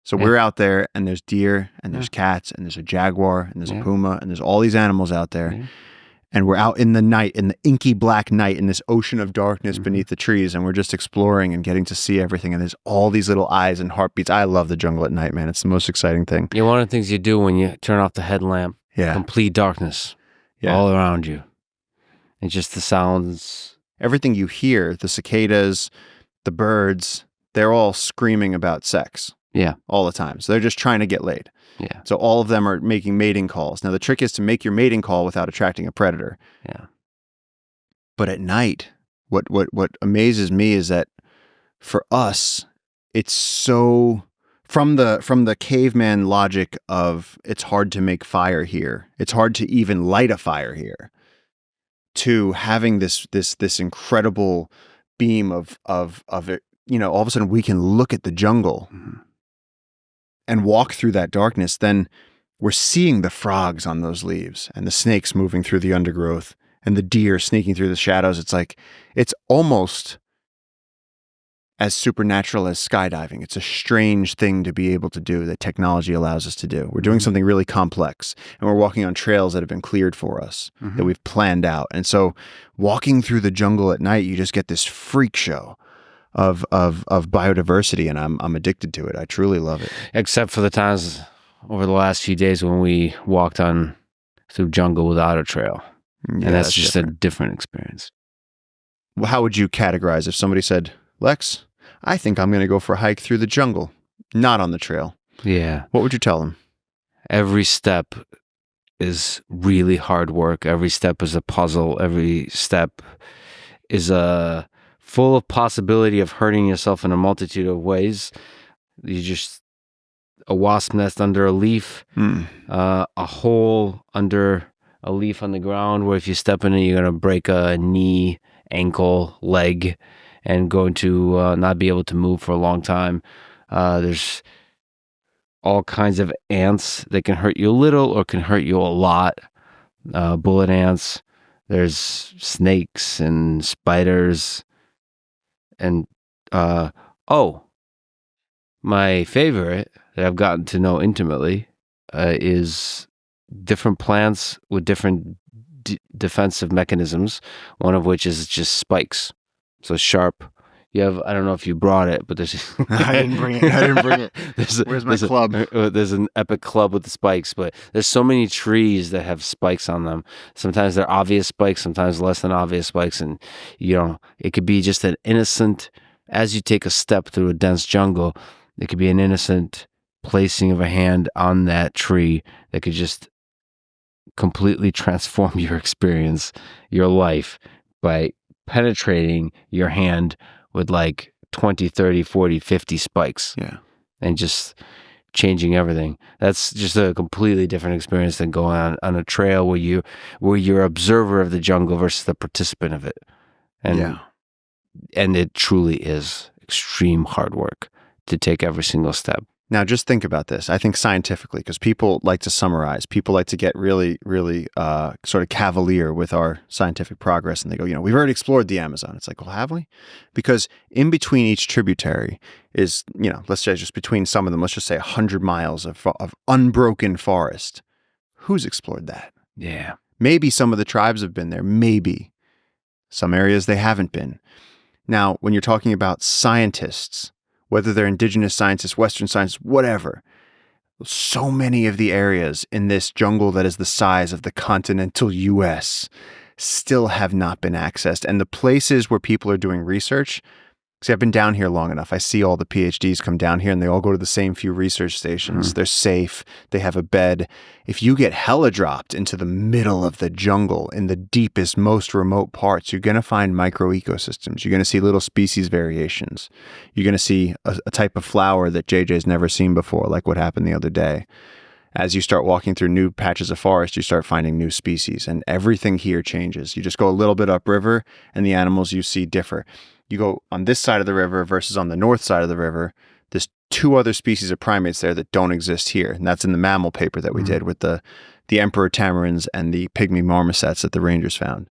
So we're out there, and there's deer, and there's cats, and there's a jaguar, and there's a puma, and there's all these animals out there. Yeah. And we're out in the night, in the inky black night, in this ocean of darkness beneath the trees, and we're just exploring and getting to see everything. And there's all these little eyes and heartbeats. I love the jungle at night, man. It's the most exciting thing. Yeah, one of the things you do when you turn off the headlamp, complete darkness all around you. And just the sounds. Everything you hear, the cicadas, the birds, they're all screaming about sex. Yeah. All the time. So they're just trying to get laid. Yeah. So all of them are making mating calls. Now the trick is to make your mating call without attracting a predator. Yeah. But at night, what amazes me is that for us, it's so from the caveman logic of it's hard to make fire here. It's hard to even light a fire here. To having this incredible beam of it, all of a sudden we can look at the jungle. And walk through that darkness, then we're seeing the frogs on those leaves and the snakes moving through the undergrowth and the deer sneaking through the shadows. It's almost as supernatural as skydiving. It's a strange thing to be able to do that technology allows us to do. We're doing something really complex, and we're walking on trails that have been cleared for us, that we've planned out. And so walking through the jungle at night, you just get this freak show of biodiversity, and I'm addicted to it. I truly love it. Except for the times over the last few days when we walked through jungle without a trail. And that's just different. A different experience. Well, how would you categorize if somebody said, Lex, I think I'm going to go for a hike through the jungle, not on the trail? Yeah. What would you tell them? Every step is really hard work. Every step is a puzzle. Every step is full of possibility of hurting yourself in a multitude of ways. A wasp nest under a leaf, a hole under a leaf on the ground where if you step in it, you're going to break a knee, ankle, leg, and going to not be able to move for a long time. There's all kinds of ants that can hurt you a little or can hurt you a lot. Bullet ants. There's snakes and spiders. And, my favorite that I've gotten to know intimately is different plants with different defensive mechanisms, one of which is just spikes. So sharp. You have, I don't know if you brought it, but there's... I didn't bring it. Where's my club? There's an epic club with the spikes, but there's so many trees that have spikes on them. Sometimes they're obvious spikes, sometimes less than obvious spikes. And, it could be just an innocent, as you take a step through a dense jungle, it could be an innocent placing of a hand on that tree that could just completely transform your experience, your life, by penetrating your hand with like 20, 30, 40, 50 spikes. Yeah. And just changing everything. That's just a completely different experience than going on a trail where you're observer of the jungle versus the participant of it. And it truly is extreme hard work to take every single step. Now, just think about this. I think scientifically, because people like to summarize, people like to get really, really sort of cavalier with our scientific progress. And they go, we've already explored the Amazon. It's like, well, have we? Because in between each tributary is, let's say just between some of them, let's just say 100 miles of unbroken forest. Who's explored that? Yeah. Maybe some of the tribes have been there. Maybe. Some areas they haven't been. Now, when you're talking about scientists, whether they're indigenous scientists, Western scientists, whatever, so many of the areas in this jungle that is the size of the continental U.S. still have not been accessed. And the places where people are doing research, see, I've been down here long enough. I see all the PhDs come down here and they all go to the same few research stations. They're safe. They have a bed. If you get heli-dropped into the middle of the jungle in the deepest, most remote parts, you're going to find microecosystems. You're going to see little species variations. You're going to see a type of flower that JJ's never seen before, like what happened the other day. As you start walking through new patches of forest, you start finding new species, and everything here changes. You just go a little bit upriver, and the animals you see differ. You go on this side of the river versus on the north side of the river, there's two other species of primates there that don't exist here. And that's in the mammal paper that we did with the emperor tamarins and the pygmy marmosets that the rangers found.